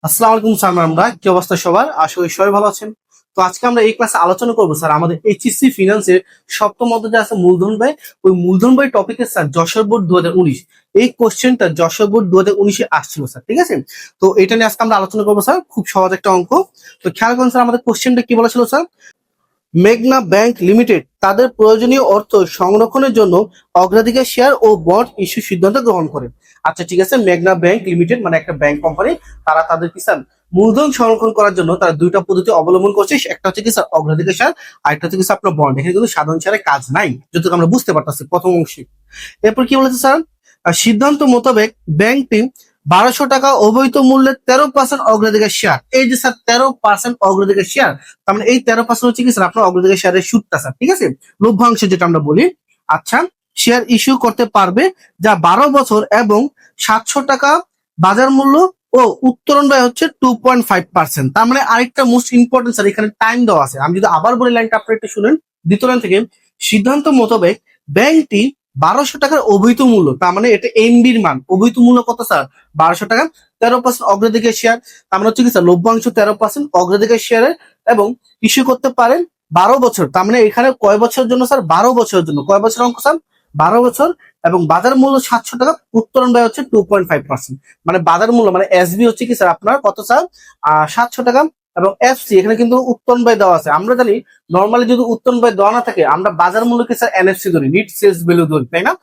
আসসালামু আলাইকুম স্যার ম্যামরা, কি অবস্থা সবার? আশা করি সবাই ভালো আছেন। তো আজকে আমরা এই ক্লাসে আলোচনা করবো স্যার আমাদের এইচএসসি ফিনান্সের সপ্তম অধ্যায় আছে মূলধন ব্যয়। ওই মূলধন ব্যয় টপিকে স্যার যশোর বোর্ড 2019 এই কোশ্চেনটা যশোর বোর্ড 2019-এ আসছিল স্যার, ঠিক আছে? তো এটা নিয়ে আজকে আমরা আলোচনা করবো স্যার, খুব সহজ একটা অঙ্ক। তো খেয়াল করুন স্যার, আমাদের কোশ্চেনটা কি বলেছিল স্যার? মেঘনা ব্যাংক লিমিটেড তাদের প্রয়োজনীয় অর্থ সংরক্ষণের জন্য অগ্রাধিকার শেয়ার ও বন্ড ইস্যু সিদ্ধান্ত গ্রহণ করে। আচ্ছা ঠিক আছে, মেঘনা ব্যাংক লিমিটেড মানে একটা ব্যাংক কোম্পানি, তারা তাদের কি স্যার মূলধন সংরক্ষণ করার জন্য তারা দুইটা পদ্ধতি অবলম্বন করছে। একটা হচ্ছে কি স্যার অগ্রাধিকার শেয়ার, আর একটা হচ্ছে কি স্যার আপনার বন্ড। এখানে কিন্তু সাধারণ শেয়ারের কাজ নাই, যতটুকু আমরা বুঝতে পারতেছি প্রথম অংশে। এরপর কি বলেছে স্যার? সিদ্ধান্ত মোতাবেক ব্যাংকটি 1200 টাকা অবৈধ মূল্যের 13% অগ্রাধিকার শেয়ার, এই যে স্যার 13% অগ্রাধিকার শেয়ার, তার মানে এই 13% হচ্ছে কি স্যার আপনার অগ্রাধিকার শেয়ারের সুদটা স্যার, ঠিক আছে? লভ্যাংশ যেটা আমরা বলি। আচ্ছা, শেয়ার ইস্যু করতে পারবে যা 12 বছর এবং 700 টাকা বাজার মূল্য ও উত্তোলন ব্যয় হচ্ছে 2.5%। তার মানে আরেকটা মোস্ট ইম্পর্টেন্ট স্যার, এখানে টাইম দেওয়া আছে। আমি যদি আবার বলি লাইনটা আপনারা একটু শুনেন, দ্বিতীয় লাইন থেকে। সিদ্ধান্ত মোতাবেক ব্যাংকটি 1200 টাকার অবৈধ মূল্য, তার মানে এটা এমবির মান, অবৈধ মূল্য কত স্যার? 1200 টাকা, 13% অগ্রাধিকার শেয়ার, তার মানে হচ্ছে কি স্যার লভ্যাংশ 13% অগ্রাধিকার শেয়ারের, এবং ইস্যু করতে পারেন 12 বছর। তার মানে এখানে কয় বছরের জন্য স্যার? 12 বছরের জন্য। কয় বছর অঙ্ক স্যার? 12 বছর, এবং বাজার মূল্য 700 টাকা, উত্তোলন ব্যয় হচ্ছে 2.5%। মানে বাজার মূল্য মানে এসবি হচ্ছে কি স্যার আপনার কত স্যার? 700 টাকা, এবং এফসি এখানে কিন্তু উত্তোলন ব্যয় দেওয়া আছে। আমরা জানি নর্মালি যদি উত্তোলন ব্যয় দেওয়া না থাকে, আমরা বাজার মূল্যকে স্যার এনএফসি ধরি, নিট সেলস ভ্যালু ধরি, তাই না?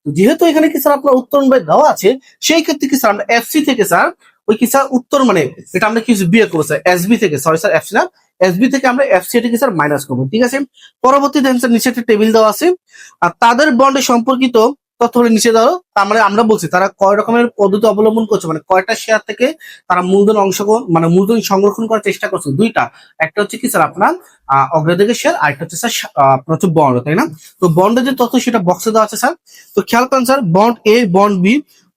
তো যেহেতু এখানে কি স্যার আপনার উত্তোলন ব্যয় দেওয়া আছে, সেই ক্ষেত্রে কি স্যার আমরা এফসি থেকে স্যার ওই কি স্যার উত্তর মানে এটা আমরা কিছু বিয়ে করবো স্যার এসবি থেকে, সরি স্যার এফসি না, এসবি থেকে আমরা এফসি এটাকে স্যার মাইনাস করবো, ঠিক আছে? পরবর্তীতে স্যার নিচে একটা টেবিল দেওয়া আছে, আর তাদের বন্ডে সম্পর্কিত তথ্য হলে নিচে দাও। তার মানে আমরা বলছি তারা কয় রকমের পদ্ধতি অবলম্বন করছে, মানে কয়টা শেয়ার থেকে তারা মূলধন মানে মূলধন সংরক্ষণ করার চেষ্টা করছে। দুইটা, একটা হচ্ছে কি স্যার আপনার অগ্রাধিকার শেয়ার, আর একটা হচ্ছে স্যার আপনার হচ্ছে বন্ড, তাই না? তো বন্ডের যে তথ্য সেটা বক্সে দেওয়া আছে স্যার। তো খেয়াল করেন স্যার, বন্ড এ বন্ড বি,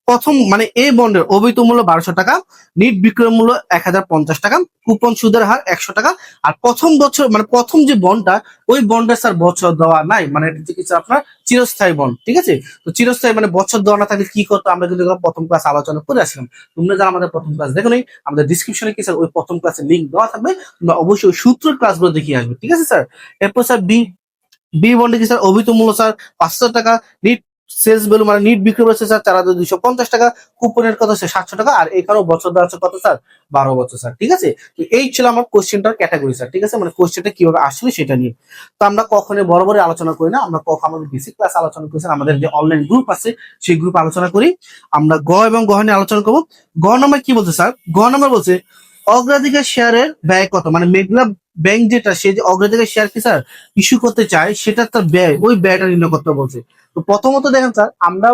প্রথম মানে এ বন্ডের অবৈধ মূল্য 1200 টাকা, নিট বিক্রয় মূল্য 1050 টাকা, কুপন সুদের হার 100 টাকা। আর প্রথম বছর মানে প্রথম যে বন্ডটা, ওই বন্ডের স্যার বছর দেওয়া নাই, মানে এটা হচ্ছে কি স্যার আপনার চিরস্থায়ী বন্ড, ঠিক আছে? তো চিরস্থায়ী মানে বছর দেওয়া না থাকলে কি করতো, আমরা কিন্তু প্রথম ক্লাস আলোচনা করে আসলাম। তোমরা যারা আমাদের প্রথম ক্লাস দেখো নাই, আমাদের ডিসক্রিপশনে কি স্যার ওই প্রথম ক্লাসের লিঙ্ক দেওয়া থাকবে, তোমরা অবশ্যই ওই সূত্রের ক্লাসগুলো দেখিয়ে আসবে, ঠিক আছে স্যার? এরপর স্যার বি, বি বন্ডে কি স্যার অবৈধ মূল্য স্যার 500 টাকা, নিট সেলস ভ্যালু মানে নিট বিক্রি করছে স্যার 4250 টাকা, কুপনের কত স্যার 700 টাকা, আর এখানেও বছর দেওয়া আছে কত স্যার? 12 বছর স্যার, ঠিক আছে? তো এই ছিল আমার কোশ্চেনটার ক্যাটাগরি স্যার, ঠিক আছে? মানে কোশ্চেনটা কিভাবে আসলে সেটা নিয়ে। তো আমরা কখনোই বড় বড় আলোচনা করি না, আমরা আমাদের বেসিক ক্লাস আলোচনা করি স্যার, আমাদের যে অনলাইন গ্রুপ আছে সেই গ্রুপ আলোচনা করি। আমরা গ এবং গহ নিয়ে আলোচনা করবো। গ নম্বর কি বলছে স্যার? গ নম্বর বলছে অগ্রাধিকার শেয়ারের ব্যয় কত, মানে মেঘনা ব্যাংক যেটা, সে যে অগ্রাধিকার শেয়ার কি স্যার ইস্যু করতে চায়, সেটা তার ব্যয়, ওই ব্যয়টা নির্ণয় করতে বলছে। তো প্রথমত দেখেন স্যার, আমরা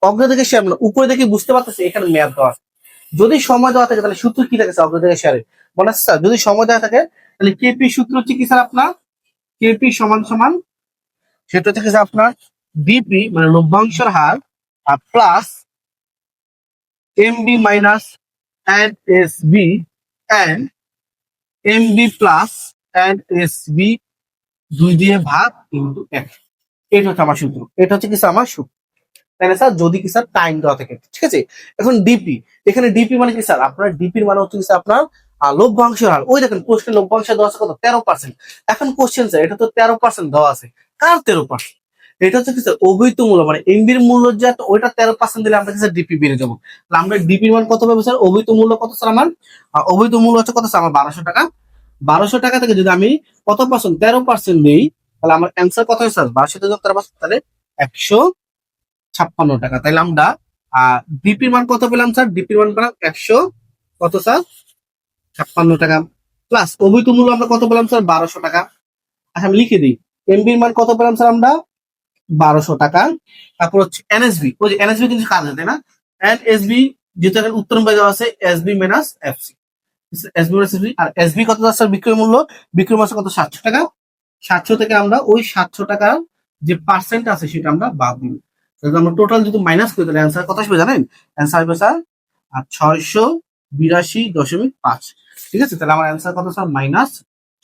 অগ্রাধিকার শেয়ার মানে উপরে দেখে বুঝতে পারতেছি এখানে মেয়াদ দেওয়া আছে। যদি সময় দেওয়া থাকে তাহলে সূত্র কি থাকে স্যার অগ্রাধিকার শেয়ারে? মনে আছে স্যার, যদি সময় দেওয়া থাকে তাহলে কেপি সূত্র হচ্ছে কি স্যার আপনার? কেপি সমান সমান, সেটা হচ্ছে কি স্যার আপনার বিপি মানে লভ্যাংশের হার, আর plus MB minus N S B, and MB plus N S B, 2 দিয়ে ভাগ ইন্টু এক। এটা হচ্ছে আমার সূত্র, এটা হচ্ছে কি স্যার আমার সূত্র, তাই না স্যার? যদি কি স্যার টাইম দেওয়া থাকে, ঠিক আছে? এখন ডিপি, এখানে ডিপি মানে কি স্যার আপনার? ডিপির মানে হচ্ছে কি স্যার আপনার লভ্যাংশের হার। ওই দেখেন কোশ্চেন লভ্যাংশ দেওয়া আছে কত? 13%। এখন কোশ্চেন স্যার এটা তো 13% দেওয়া আছে, কার 13%? এটা হচ্ছে কি স্যার অবৈধ মূল্য, মানে এমবির মূল্য যে ওইটা 13% দিলে আমরা কি স্যার ডিপি বেড়ে যাবো। তাহলে আমরা ডিপির মান কত পাবো স্যার? অবৈধ মূল্য কত স্যার আমার? অবৈধ মূল্য হচ্ছে কত স্যার আমার? 1200 টাকা। 1200 টাকা থেকে যদি আমি কত পার্সেন্ট? 13% নেই, তাহলে আমার অ্যান্সার কত হয় স্যার? 1200 যোগ 13%, তাহলে 156 টাকা। তাইলে আমরা ডিপির মান কত পেলাম স্যার? ডিপির মান পেলাম 156 টাকা, প্লাস অবৈধ মূল্য আমরা কত পেলাম স্যার? 1200 টাকা। আচ্ছা আমি লিখে দিই, এমবির মান কত পেলাম স্যার আমরা? 1200 টাকা। তারপর হচ্ছে এনএসবি, ওই যে এনএসবি কিন্তু কাজ তাই না? এনএসবি যেহেতু এখানে উত্তর বাইরে দেওয়া আছে, SB minus FC, SB minus SB. আর এসবি কত স্যার বিক্রয় মূল্য? বিক্রয় মূল্য কত? 700 টাকা। 700 থেকে আমরা ওই 700 টাকার যে পার্সেন্ট আছে সেটা আমরা বাদ দিব। তাহলে আমরা টোটাল যদি মাইনাস করি তাহলে অ্যান্সার কত আসবে জানেন? অ্যান্সার আসবে স্যার 682.5, ঠিক আছে? তাহলে আমার অ্যান্সার কত স্যার? মাইনাস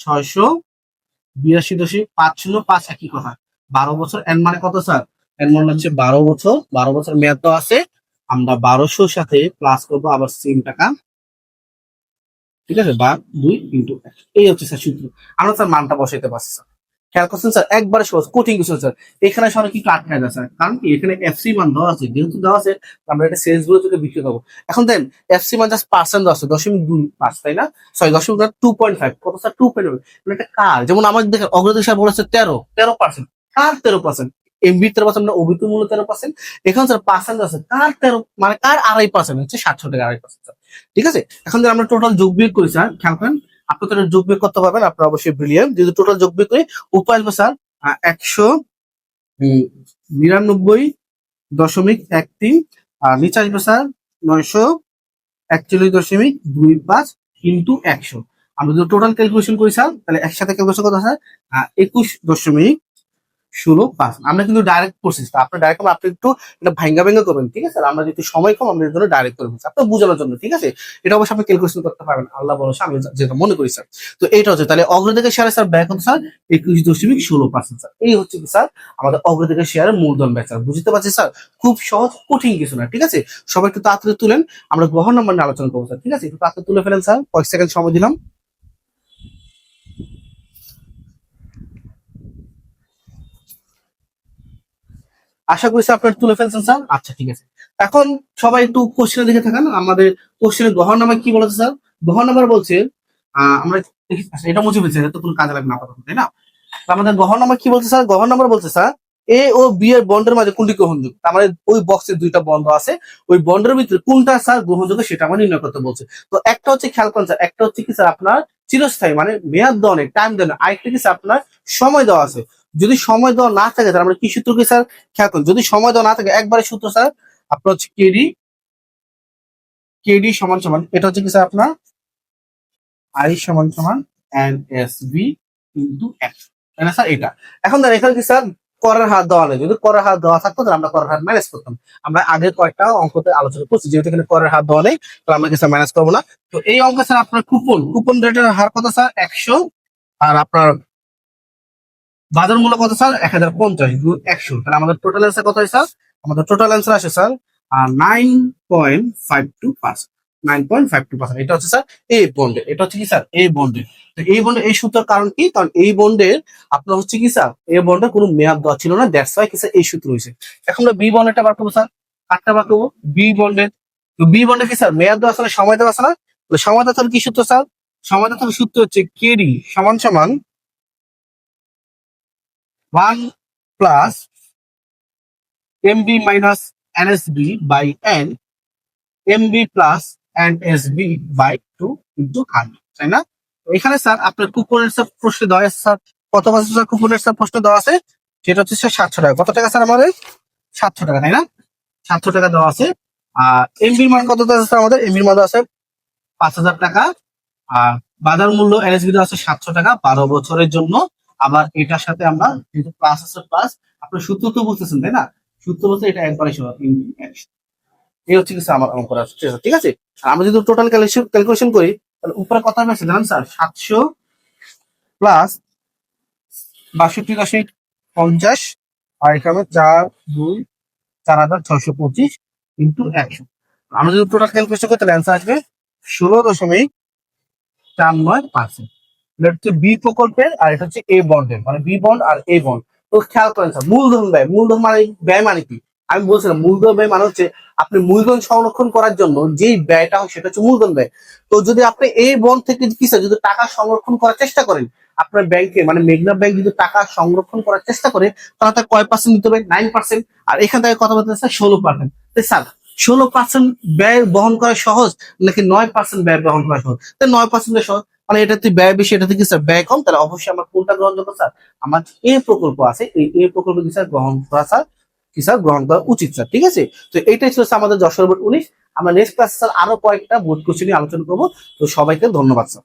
682.505, একই কথা। 12 বছর, এন মানে কত স্যার? এন মানে হচ্ছে 12 বছর। 12 বছর মেয়াদ তো আছে, আমরা 1200 সাথে প্লাস করবো আবার সেম টাকা, ঠিক আছে, বা 2 × 1, এই হচ্ছে স্যার সূত্র। আমরা স্যার মানটা বসাইতে পারছি স্যার। খেয়াল করছেন স্যার, একবারে সহজ, কঠিন কিছু না স্যার। এখানে সবাই কি আটকায় যায় স্যার, কারণ কি এখানে এফসি মান দেওয়া আছে, যেহেতু দেওয়া আছে আমরা এটা সেলস গুলো থেকে বিক্রি করবো। এখন দেন এফসি মান জাস্ট পার্সেন্ট দেওয়া আছে 0.25, তাই না? সরি 0.2.5, কত স্যার 2.5। এটা কার, যেমন আমার দেখেন অগ্রদূত স্যার বলেছে 13%, কার 13%? এমবি 13%, অভিজ্ঞ মূল্য 13%। এখানে স্যার পার্সেন্ট আছে, কার 13, মানে কার 2.5% হচ্ছে 700 টাকা 2.5%। ঠিক আছে, এখন যদি আমরা টোটাল যোগ বিয়োগ করি স্যার, খেয়াল করেন আপনি তো যোগ বিয়োগ করতে পারবেন, আপনার অবশ্যই ব্রিলিয়ান্ট। যদি টোটাল যোগ বিয়োগ করি উপায় আসবে স্যার 199.13, আর নিচে আসবে স্যার 941.25 ইন্টু 100। আমরা যদি টোটাল ক্যালকুলেশন করি স্যার, তাহলে একসাথে ক্যালকুলেশন কত স্যার 21.05। আমরা কিন্তু ডাইরেক্ট করছি, আপনি ডাইরেক্ট আপনি একটু এটা ভাঙ্গা ভেঙ্গা করবেন, ঠিক আছে? আমরা যদি সময় কম, আমরা এর জন্য ডাইরেক্ট করে ফেলছি আপনার বোঝানোর জন্য, ঠিক আছে? এটা অবশ্যই আপনি ক্যালকুলেশন করতে পারবেন, আল্লাহ ভরসা, আমি যেটা মনে করি স্যার। তো এইটা হচ্ছে তাহলে অগ্রদিকের শেয়ারে স্যার ব্যয় কত স্যার 21.16%। স্যার এই হচ্ছে কি স্যার আমাদের অগ্রদিকের শেয়ারের মূলধন ব্যয় স্যার। বুঝতে পারছি স্যার, খুব সহজ, কঠিন কিছু না, ঠিক আছে? সবাই একটু তাড়াতাড়ি তুলেন, আমরা গ্রহণ নাম্বার নিয়ে আলোচনা করবো স্যার, ঠিক আছে? একটু তাড়াতাড়ি তুলে ফেলেন স্যার, কয়েক সেকেন্ড সময় দিলাম। আশা করি স্যার আপনারা তুলে ফেলছেন স্যার। আচ্ছা ঠিক আছে, এখন সবাই একটু কোশ্চেনের দিকে থাকান। আমাদের কোশ্চেনের গহন নাম্বার কি বলেছে স্যার? গহন নাম্বার বলছে আমরা আচ্ছা, এটা মুছে ফেলছি, এটা তো কোনো কাজে লাগবে না আপাতত, তাই না? তো আমাদের গহন নাম্বার কি বলছে স্যার? গহন নাম্বার বলছে স্যার এ ও বি এর বন্ডের মাঝে কোনটি গ্রহণযোগ্য। তার মানে ওই বক্সে 2টা বন্ড আছে, ওই বন্ডের ভিতরে কোনটা স্যার গ্রহণযোগ্য সেটা আমরা নির্ণয় করতে বলছে। তো একটা হচ্ছে খেয়াল করেন স্যার, একটা হচ্ছে কি স্যার আপনার চিরস্থায়ী, মানে মেয়াদ দেওয়া নেই, টাইম দেওয়া নেই। আরেকটা কি স্যার আপনার সময় দেওয়া আছে। যদি সময় দেওয়া না থাকে তাহলে আমরা কি সূত্র কি স্যার খেয়াল করুন, যদি সময় দেওয়া না থাকে একবারে সূত্র স্যার আপনার হচ্ছে কেডি, কেডি সমান সমান এটা হচ্ছে কি স্যার আপনার আই সমান সমান N S B into X, তাই না স্যার? এটা এখন ধর এখানে কি স্যার করের হাত দেওয়া নেই, যদি করের হাত দেওয়া থাকতো তাহলে আমরা করের হাত ম্যানেজ করতাম। আমরা আগে কয়েকটা অঙ্কতে আলোচনা করছি, যেহেতু এখানে করের হাত দেওয়া নেই তাহলে আমরা কিছু ম্যানেজ করবো না। তো এই অঙ্ক স্যার আপনার কুপন রেটের হার কত স্যার 100, আর আপনার বাজার মূল্য কত স্যার 1050 গুণ 100, তাহলে আমাদের টোটাল অ্যান্সার কত হয় স্যার? আমাদের টোটাল অ্যান্সার আসে স্যার 9.52%। 9.52%, এটা হচ্ছে স্যার এই বন্ডের, এটা হচ্ছে কি স্যার এই বন্ডের। তো এই বন্ডের এই সূত্রের কারণ কি, কারণ এই বন্ডের আপনার হচ্ছে কি স্যার এই বন্ডের কোনো মেয়াদ দেওয়া ছিল না, দ্যাটস ওয়াই কি স্যার এই সূত্র হয়েছে। এখন আমরা বি বন্ডেরটা বার করবো স্যার, কারটা বার করবো বি বন্ডের। তো বি বন্ডের কি স্যার মেয়াদ দেওয়া আছে না, সময় দেওয়া আছে না? তো সময় দেওয়া কি সূত্র স্যার? সময় দেওয়া সূত্র হচ্ছে কেডি সমান সমান 1 plus MB minus NSB by N, MB plus NSB by 2 into 100, তাই না? এখানে স্যার আপনার কুপনের স্যার প্রশ্ন দেওয়া আছে স্যার, কত পার্সেন্ট স্যার কুপনের স্যার প্রশ্ন দেওয়া আছে? সেটা হচ্ছে স্যার 700 টাকা। কত টাকা স্যার আমাদের? 700 টাকা, তাই না? 700 টাকা দেওয়া আছে। আর এমবির মান কত আছে স্যার আমাদের? এমবির মান আছে 5000 টাকা। আর বাজার মূল্য এনএসবি দেওয়া আছে 700 টাকা 12 বছরের জন্য। আবার এটার সাথে আমরা যেহেতু প্লাস আছে প্লাস, আপনার সূত্র তো বুঝতেছেন তাই না? সূত্র বলতে এটা একবারে সমান এই হচ্ছে কিছু আমার অঙ্ক করা, ঠিক আছে? আর আমরা যদি টোটাল ক্যালকুলেশন করি তাহলে উপরে কত হবে জানেন স্যার? 700 প্লাস 62.50, আর এখানে 4,625 ইন্টু 100। আমরা যদি টোটাল ক্যালকুলেশন করি তাহলে অ্যান্সার আসবে 16.49%। এটা হচ্ছে বি প্রকল্পের, আর এটা হচ্ছে এ বন্ডের, মানে বি বন্ড আর এ বন্ড। তো খেয়াল করেন স্যার মূলধন ব্যয়, মূলধন মানে ব্যয় মানে কি আমি বলছিলাম, মূলধন ব্যয় মানে হচ্ছে আপনি মূলধন সংরক্ষণ করার জন্য যেই ব্যয়টা হয় সেটা হচ্ছে মূলধন ব্যয়। তো যদি আপনি এই বন্ড থেকে কি স্যার যদি টাকা সংরক্ষণ করার চেষ্টা করেন, আপনার ব্যাংকে মানে মেঘনা ব্যাংক যদি টাকা সংরক্ষণ করার চেষ্টা করে তাহলে তার কয় পার্সেন্ট দিতে হবে? 9%। আর এখান থেকে কথা বলতে স্যার 16%। স্যার 16% ব্যয় বহন করা সহজ নাকি 9% ব্যয় বহন করা সহজ? 9% সহজ, মানে এটা তুই ব্যয় বেশি, এটা থেকে স্যার ব্যয় কম, তাহলে অবশ্যই আমার কোনটা গ্রহণযোগ্য স্যার? আমার এই প্রকল্প আছে, এই প্রকল্প কি স্যার গ্রহণ করা স্যার কি স্যার গ্রহণ করা উচিত স্যার, ঠিক আছে? তো এইটাই ছিল আমাদের যশোর বোর্ড 19। আমরা নেক্সট ক্লাসে স্যার আরো কয়েকটা বোর্ড কোশ্চেন নিয়ে আলোচনা করবো। তো সবাইকে ধন্যবাদ স্যার।